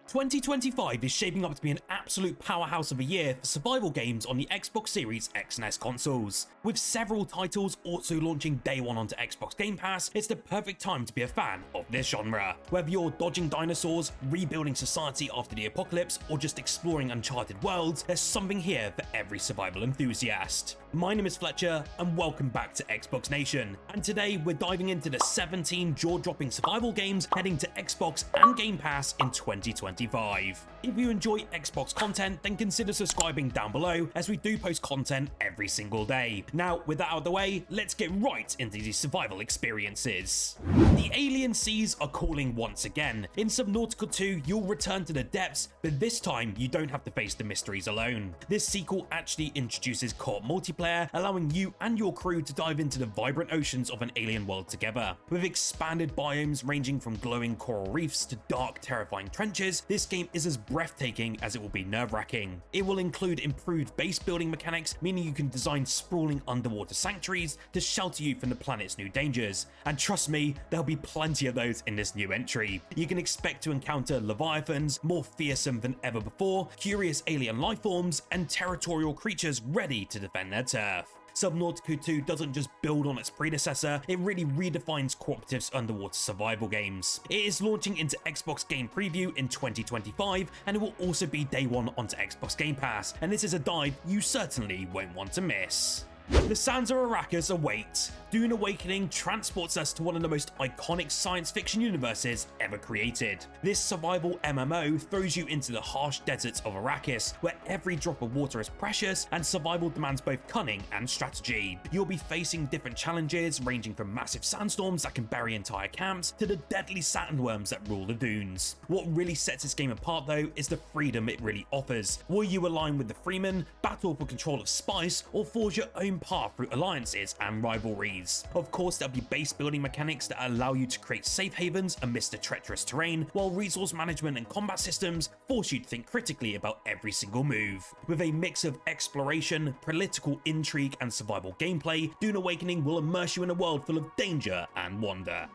2025 is shaping up to be an absolute powerhouse of a year for survival games on the Xbox Series X and S consoles. With several titles also launching day one onto Xbox Game Pass, it's the perfect time to be a fan of this genre. Whether you're dodging dinosaurs, rebuilding society after the apocalypse, or just exploring uncharted worlds, there's something here for every survival enthusiast. My name is Fletcher, and welcome back to Xbox Nation. And today we're diving into the 17 jaw-dropping survival games heading to Xbox and Game Pass in 2025. If you enjoy Xbox content, then consider subscribing down below, as we do post content every single day. Now, with that out of the way, let's get right into these survival experiences. The alien seas are calling once again. In Subnautica 2, you'll return to the depths, but this time you don't have to face the mysteries alone. This sequel actually introduces co-op multiplayer, allowing you and your crew to dive into the vibrant oceans of an alien world together. With expanded biomes ranging from glowing coral reefs to dark, terrifying trenches, this game is as breathtaking as it will be nerve-wracking. It will include improved base building mechanics, meaning you can design sprawling underwater sanctuaries to shelter you from the planet's new dangers. And trust me, there'll be plenty of those in this new entry. You can expect to encounter leviathans, more fearsome than ever before, curious alien lifeforms, and territorial creatures ready to defend their turf. Subnautica 2 doesn't just build on its predecessor, it really redefines cooperative underwater survival games. It is launching into Xbox Game Preview in 2025, and it will also be day one onto Xbox Game Pass, and this is a dive you certainly won't want to miss. The sands of Arrakis await. Dune Awakening transports us to one of the most iconic science fiction universes ever created. This survival MMO throws you into the harsh deserts of Arrakis, where every drop of water is precious and survival demands both cunning and strategy. You'll be facing different challenges ranging from massive sandstorms that can bury entire camps to the deadly sandworms that rule the dunes. What really sets this game apart though is the freedom it really offers. Will you align with the Freemen, battle for control of spice, or forge your own path through alliances and rivalries? Of course, there'll be base building mechanics that allow you to create safe havens amidst the treacherous terrain, while resource management and combat systems force you to think critically about every single move. With a mix of exploration, political intrigue, and survival gameplay, Dune Awakening will immerse you in a world full of danger and wonder.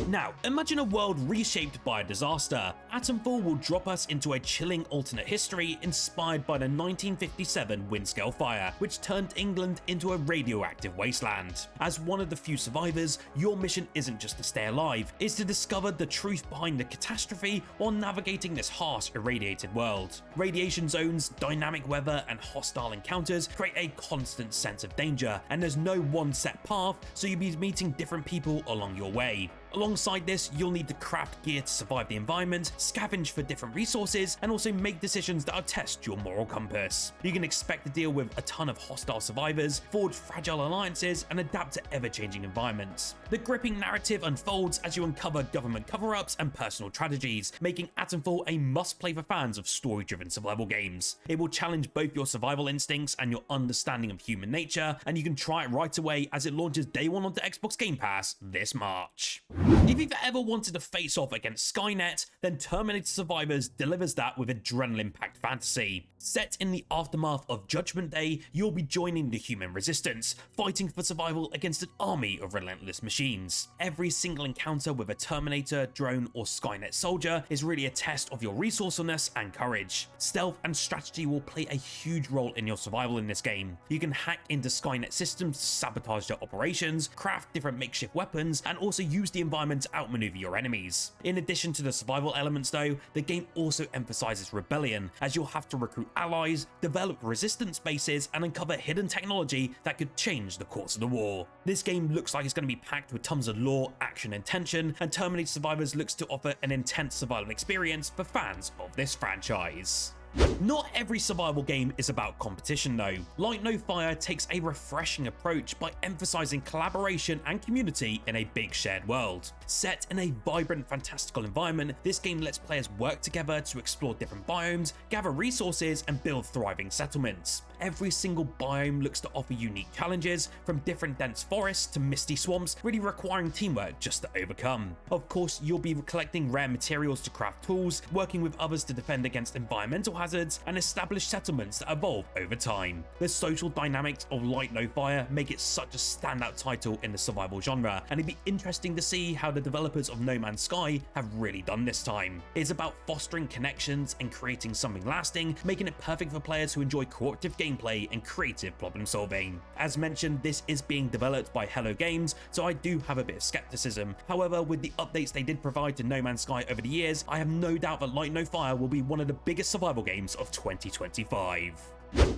Now, imagine a world reshaped by a disaster. Atomfall will drop us into a chilling alternate history inspired by the 1957 Windscale fire, which turned England into a radioactive wasteland. As one of the few survivors, your mission isn't just to stay alive, it's to discover the truth behind the catastrophe while navigating this harsh, irradiated world. Radiation zones, dynamic weather, and hostile encounters create a constant sense of danger, and there's no one set path, so you'll be meeting different people along your way. Alongside this, you'll need to craft gear to survive the environment, scavenge for different resources, and also make decisions that'll test your moral compass. You can expect to deal with a ton of hostile survivors, forge fragile alliances, and adapt to ever-changing environments. The gripping narrative unfolds as you uncover government cover-ups and personal tragedies, making Atomfall a must-play for fans of story-driven survival games. It will challenge both your survival instincts and your understanding of human nature, and you can try it right away as it launches day one onto Xbox Game Pass this March. If you've ever wanted to face off against Skynet, then Terminator Survivors delivers that with adrenaline-packed fantasy. Set in the aftermath of Judgment Day, you'll be joining the human resistance, fighting for survival against an army of relentless machines. Every single encounter with a Terminator, drone, or Skynet soldier is really a test of your resourcefulness and courage. Stealth and strategy will play a huge role in your survival in this game. You can hack into Skynet systems to sabotage their operations, craft different makeshift weapons, and also use the environment to outmaneuver your enemies. In addition to the survival elements though, the game also emphasizes rebellion, as you'll have to recruit allies, develop resistance bases, and uncover hidden technology that could change the course of the war. This game looks like it's going to be packed with tons of lore, action, and tension, and Terminator Survivors looks to offer an intense survival experience for fans of this franchise. Not every survival game is about competition though. Light No Fire takes a refreshing approach by emphasizing collaboration and community in a big shared world. Set in a vibrant, fantastical environment, this game lets players work together to explore different biomes, gather resources, and build thriving settlements. Every single biome looks to offer unique challenges, from different dense forests to misty swamps, really requiring teamwork just to overcome. Of course, you'll be collecting rare materials to craft tools, working with others to defend against environmental hazards, and establish settlements that evolve over time. The social dynamics of Light No Fire make it such a standout title in the survival genre, and it'd be interesting to see how the developers of No Man's Sky have really done this time. It's about fostering connections and creating something lasting, making it perfect for players who enjoy cooperative gameplay and creative problem solving. As mentioned, this is being developed by Hello Games, so I do have a bit of skepticism. However, with the updates they did provide to No Man's Sky over the years, I have no doubt that Light No Fire will be one of the biggest survival games of 2025.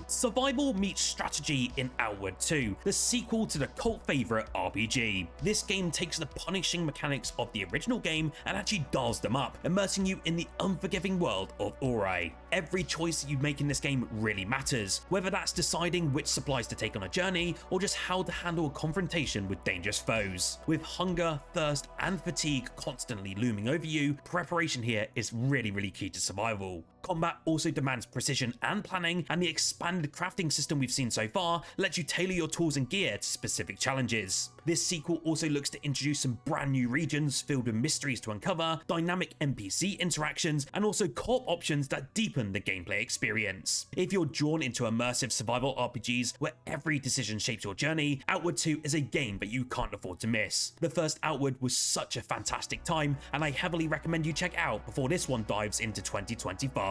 Survival meets strategy in Outward 2, the sequel to the cult favourite RPG. This game takes the punishing mechanics of the original game and actually dials them up, immersing you in the unforgiving world of Ori. Every choice you make in this game really matters, whether that's deciding which supplies to take on a journey or just how to handle a confrontation with dangerous foes. With hunger, thirst and fatigue constantly looming over you, preparation here is really key to survival. Combat also demands precision and planning, and the expanded crafting system we've seen so far lets you tailor your tools and gear to specific challenges. This sequel also looks to introduce some brand new regions filled with mysteries to uncover, dynamic NPC interactions, and also co-op options that deepen the gameplay experience. If you're drawn into immersive survival RPGs where every decision shapes your journey, Outward 2 is a game that you can't afford to miss. The first Outward was such a fantastic time, and I heavily recommend you check out before this one dives into 2025.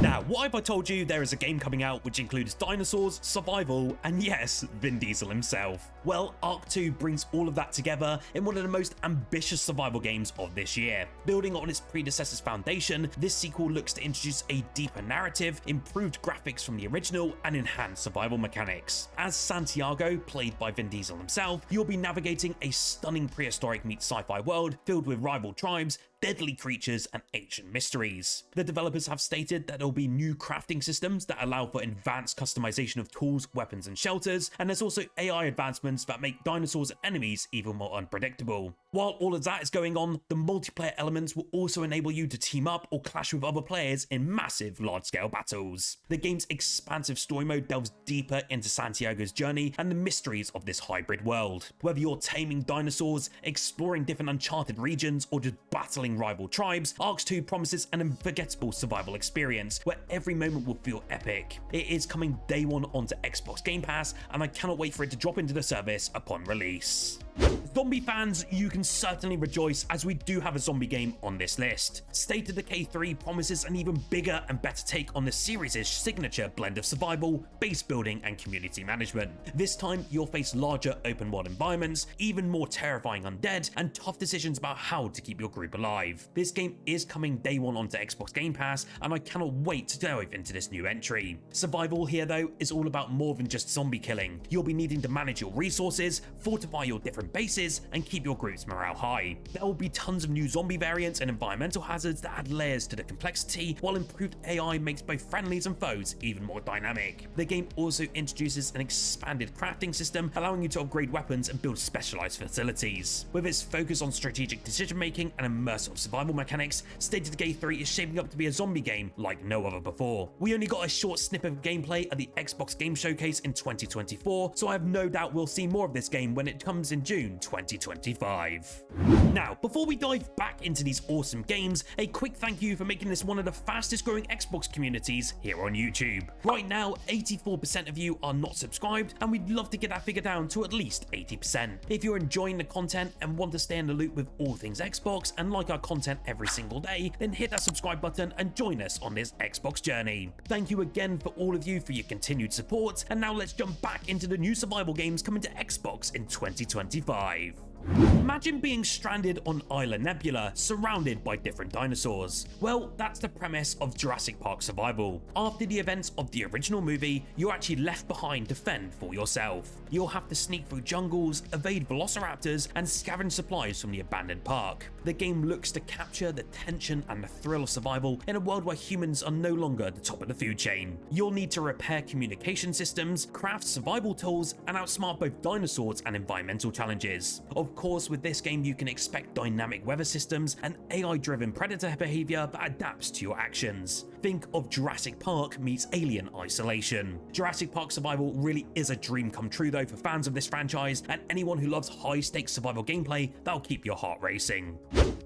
Now, what if I told you there is a game coming out which includes dinosaurs, survival, and yes, Vin Diesel himself? Well, Ark 2 brings all of that together in one of the most ambitious survival games of this year. Building on its predecessor's foundation, this sequel looks to introduce a deeper narrative, improved graphics from the original, and enhanced survival mechanics. As Santiago, played by Vin Diesel himself, you'll be navigating a stunning prehistoric meets sci-fi world filled with rival tribes, deadly creatures, and ancient mysteries. The developers have stated that there will be new crafting systems that allow for advanced customization of tools, weapons, and shelters, and there's also AI advancements that make dinosaurs and enemies even more unpredictable. While all of that is going on, the multiplayer elements will also enable you to team up or clash with other players in massive, large-scale battles. The game's expansive story mode delves deeper into Santiago's journey and the mysteries of this hybrid world. Whether you're taming dinosaurs, exploring different uncharted regions, or just battling rival tribes, Ark 2 promises an unforgettable survival experience where every moment will feel epic. It is coming day one onto Xbox Game Pass, and I cannot wait for it to drop into the service upon release. Zombie fans, you can certainly rejoice as we do have a zombie game on this list. State of Decay 3 promises an even bigger and better take on the series' signature blend of survival, base building, and community management. This time, you'll face larger open world environments, even more terrifying undead, and tough decisions about how to keep your group alive. This game is coming day one onto Xbox Game Pass, and I cannot wait to dive into this new entry. Survival here, though, is all about more than just zombie killing. You'll be needing to manage your resources, fortify your different bases, and keep your group's morale high. There will be tons of new zombie variants and environmental hazards that add layers to the complexity, while improved AI makes both friendlies and foes even more dynamic. The game also introduces an expanded crafting system, allowing you to upgrade weapons and build specialized facilities. With its focus on strategic decision making and immersive survival mechanics, State of Decay 3 is shaping up to be a zombie game like no other before. We only got a short snippet of gameplay at the Xbox Game Showcase in 2024, so I have no doubt we'll see more of this game when it comes in June 2025. Now, before we dive back into these awesome games, a quick thank you for making this one of the fastest growing Xbox communities here on YouTube. Right now, 84% of you are not subscribed, and we'd love to get that figure down to at least 80%. If you're enjoying the content and want to stay in the loop with all things Xbox and like our content every single day, then hit that subscribe button and join us on this Xbox journey. Thank you again for all of you for your continued support, and now let's jump back into the new survival games coming to Xbox in 2025. Imagine being stranded on Isla Nebula, surrounded by different dinosaurs. Well, that's the premise of Jurassic Park Survival. After the events of the original movie, you're actually left behind to fend for yourself. You'll have to sneak through jungles, evade velociraptors, and scavenge supplies from the abandoned park. The game looks to capture the tension and the thrill of survival in a world where humans are no longer at the top of the food chain. You'll need to repair communication systems, craft survival tools, and outsmart both dinosaurs and environmental challenges. Of course, with this game you can expect dynamic weather systems and AI-driven predator behavior that adapts to your actions. Think of Jurassic Park meets Alien Isolation. Jurassic Park Survival really is a dream come true though for fans of this franchise and anyone who loves high-stakes survival gameplay that'll keep your heart racing.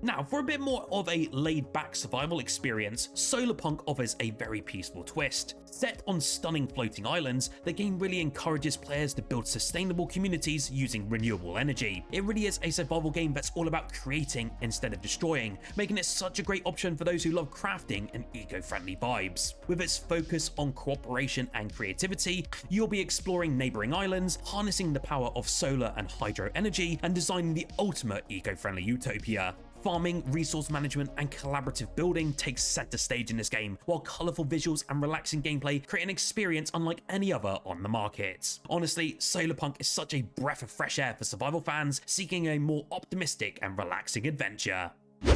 Now, for a bit more of a laid-back survival experience, Solarpunk offers a very peaceful twist. Set on stunning floating islands, the game really encourages players to build sustainable communities using renewable energy. It really is a survival game that's all about creating instead of destroying, making it such a great option for those who love crafting and eco-friendly vibes. With its focus on cooperation and creativity, you'll be exploring neighboring islands, harnessing the power of solar and hydro energy, and designing the ultimate eco-friendly utopia. Farming, resource management, and collaborative building takes center stage in this game, while colorful visuals and relaxing gameplay create an experience unlike any other on the market. Honestly, Solarpunk is such a breath of fresh air for survival fans seeking a more optimistic and relaxing adventure.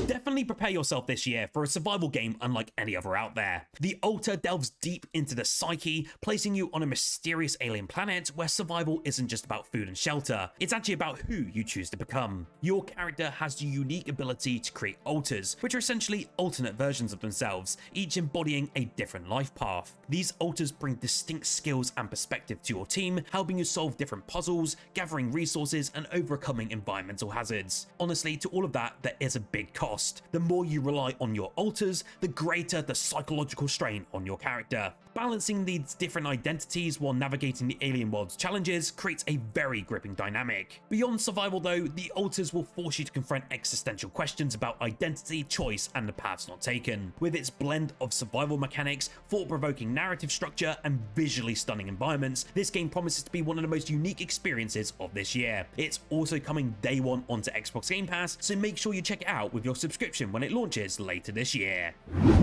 Definitely prepare yourself this year for a survival game unlike any other out there. The Altar delves deep into the psyche, placing you on a mysterious alien planet where survival isn't just about food and shelter, it's actually about who you choose to become. Your character has the unique ability to create altars, which are essentially alternate versions of themselves, each embodying a different life path. These altars bring distinct skills and perspective to your team, helping you solve different puzzles, gathering resources, and overcoming environmental hazards. Honestly, to all of that, there is a big cost. The more you rely on your altars, the greater the psychological strain on your character. Balancing these different identities while navigating the alien world's challenges creates a very gripping dynamic. Beyond survival though, the altars will force you to confront existential questions about identity, choice, and the paths not taken. With its blend of survival mechanics, thought-provoking narrative structure, and visually stunning environments, this game promises to be one of the most unique experiences of this year. It's also coming day one onto Xbox Game Pass, so make sure you check it out with your subscription when it launches later this year.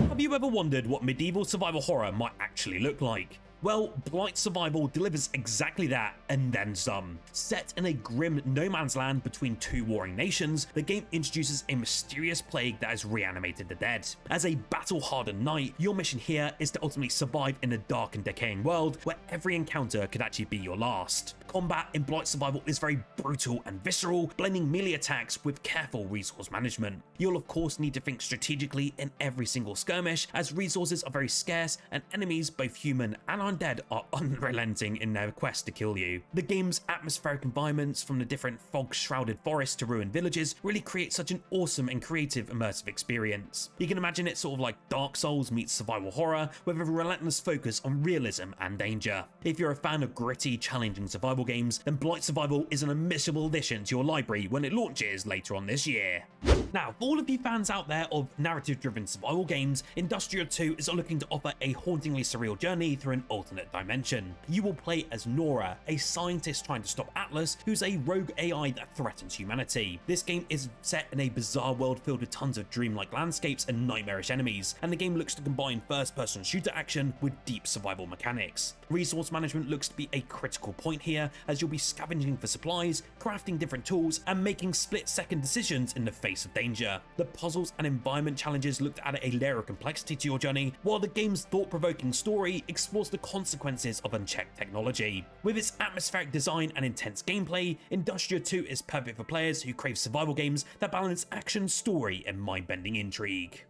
Have you ever wondered what medieval survival horror might actually look like? Well, Blight Survival delivers exactly that, and then some. Set in a grim no man's land between two warring nations, the game introduces a mysterious plague that has reanimated the dead. As a battle-hardened knight, your mission here is to ultimately survive in a dark and decaying world where every encounter could actually be your last. Combat in Blight Survival is very brutal and visceral, blending melee attacks with careful resource management. You'll of course need to think strategically in every single skirmish, as resources are very scarce and enemies, both human and undead, are unrelenting in their quest to kill you. The game's atmospheric environments, from the different fog-shrouded forests to ruined villages, really create such an awesome and creative immersive experience. You can imagine it sort of like Dark Souls meets survival horror, with a relentless focus on realism and danger. If you're a fan of gritty, challenging survival games, then Blight Survival is an unmissable addition to your library when it launches later on this year. Now, for all of you fans out there of narrative-driven survival games, Industria 2 is looking to offer a hauntingly surreal journey through an alternate dimension. You will play as Nora, a scientist trying to stop Atlas, who's a rogue AI that threatens humanity. This game is set in a bizarre world filled with tons of dreamlike landscapes and nightmarish enemies, and the game looks to combine first-person shooter action with deep survival mechanics. Resource management looks to be a critical point here, as you'll be scavenging for supplies, crafting different tools, and making split-second decisions in the face of danger. The puzzles and environment challenges look to add a layer of complexity to your journey, while the game's thought-provoking story explores the consequences of unchecked technology. With its atmospheric design and intense gameplay, Industria 2 is perfect for players who crave survival games that balance action, story, and mind-bending intrigue.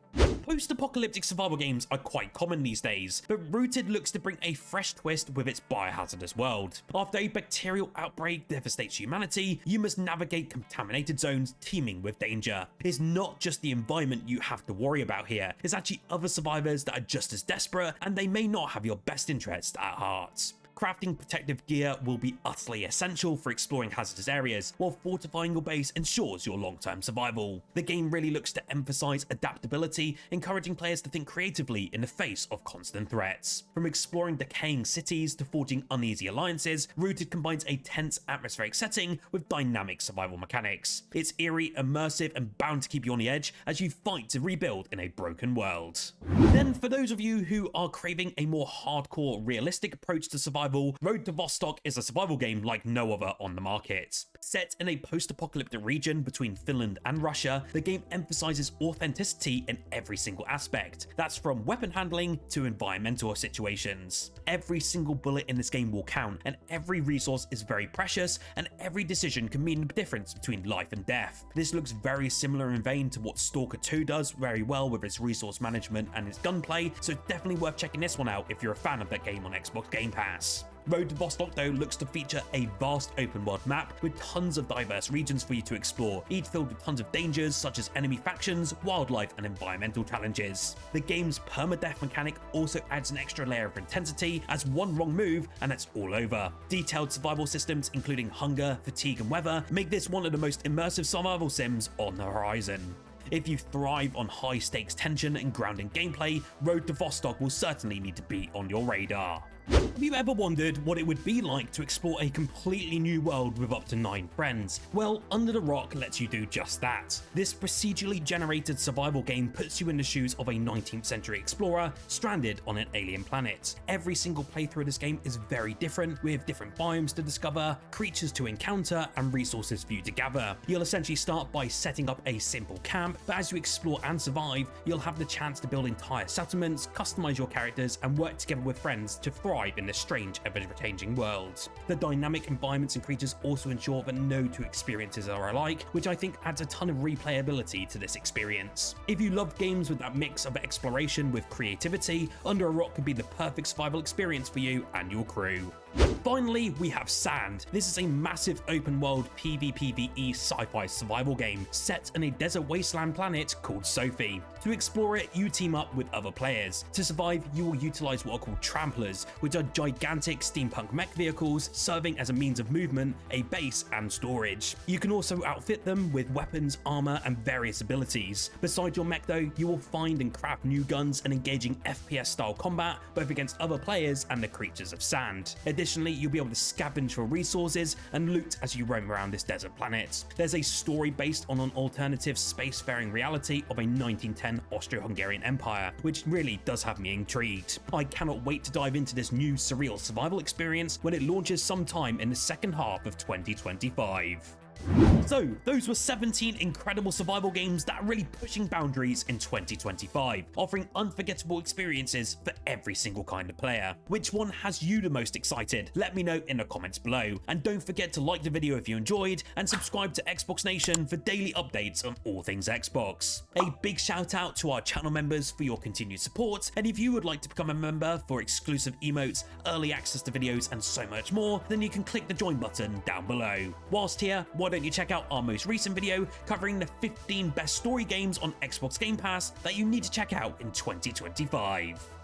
Post-apocalyptic survival games are quite common these days, but Rooted looks to bring a fresh twist with its biohazardous world. After a bacterial outbreak devastates humanity, you must navigate contaminated zones teeming with danger. It's not just the environment you have to worry about here, it's actually other survivors that are just as desperate, and they may not have your best interest at heart. Crafting protective gear will be utterly essential for exploring hazardous areas, while fortifying your base ensures your long-term survival. The game really looks to emphasize adaptability, encouraging players to think creatively in the face of constant threats. From exploring decaying cities to forging uneasy alliances, Rooted combines a tense atmospheric setting with dynamic survival mechanics. It's eerie, immersive, and bound to keep you on the edge as you fight to rebuild in a broken world. Then, for those of you who are craving a more hardcore, realistic approach to survival, Road to Vostok is a survival game like no other on the market. Set in a post-apocalyptic region between Finland and Russia, the game emphasizes authenticity in every single aspect. That's from weapon handling to environmental situations. Every single bullet in this game will count, and every resource is very precious, and every decision can mean the difference between life and death. This looks very similar in vein to what Stalker 2 does very well with its resource management and its gunplay, so it's definitely worth checking this one out if you're a fan of that game on Xbox Game Pass. Road to Vostok though looks to feature a vast open world map with tons of diverse regions for you to explore, each filled with tons of dangers such as enemy factions, wildlife and environmental challenges. The game's permadeath mechanic also adds an extra layer of intensity, as one wrong move and it's all over. Detailed survival systems including hunger, fatigue and weather make this one of the most immersive survival sims on the horizon. If you thrive on high stakes tension and grounding gameplay, Road to Vostok will certainly need to be on your radar. Have you ever wondered what it would be like to explore a completely new world with up to 9 friends? Well, Under the Rock lets you do just that. This procedurally generated survival game puts you in the shoes of a 19th century explorer stranded on an alien planet. Every single playthrough of this game is very different, with different biomes to discover, creatures to encounter, and resources for you to gather. You'll essentially start by setting up a simple camp, but as you explore and survive, you'll have the chance to build entire settlements, customize your characters, and work together with friends to thrive in this strange, ever-changing world. The dynamic environments and creatures also ensure that no two experiences are alike, which I think adds a ton of replayability to this experience. If you love games with that mix of exploration with creativity, Under a Rock could be the perfect survival experience for you and your crew. Finally, we have Sand. This is a massive open-world PvPvE sci-fi survival game set in a desert wasteland planet called Sophie. To explore it, you team up with other players. To survive, you will utilize what are called tramplers, which are gigantic steampunk mech vehicles serving as a means of movement, a base, and storage. You can also outfit them with weapons, armor, and various abilities. Besides your mech though, you will find and craft new guns and engaging FPS-style combat, both against other players and the creatures of Sand. Additionally, you'll be able to scavenge for resources and loot as you roam around this desert planet. There's a story based on an alternative spacefaring reality of a 1910 Austro-Hungarian empire, which really does have me intrigued. I cannot wait to dive into this new surreal survival experience when it launches sometime in the second half of 2025. So, those were 17 incredible survival games that are really pushing boundaries in 2025, offering unforgettable experiences for every single kind of player. Which one has you the most excited? Let me know in the comments below. And don't forget to like the video if you enjoyed, and subscribe to Xbox Nation for daily updates on all things Xbox. A big shout out to our channel members for your continued support, and if you would like to become a member for exclusive emotes, early access to videos, and so much more, then you can click the join button down below. Whilst here, why don't you check out our most recent video covering the 15 best story games on Xbox Game Pass that you need to check out in 2025.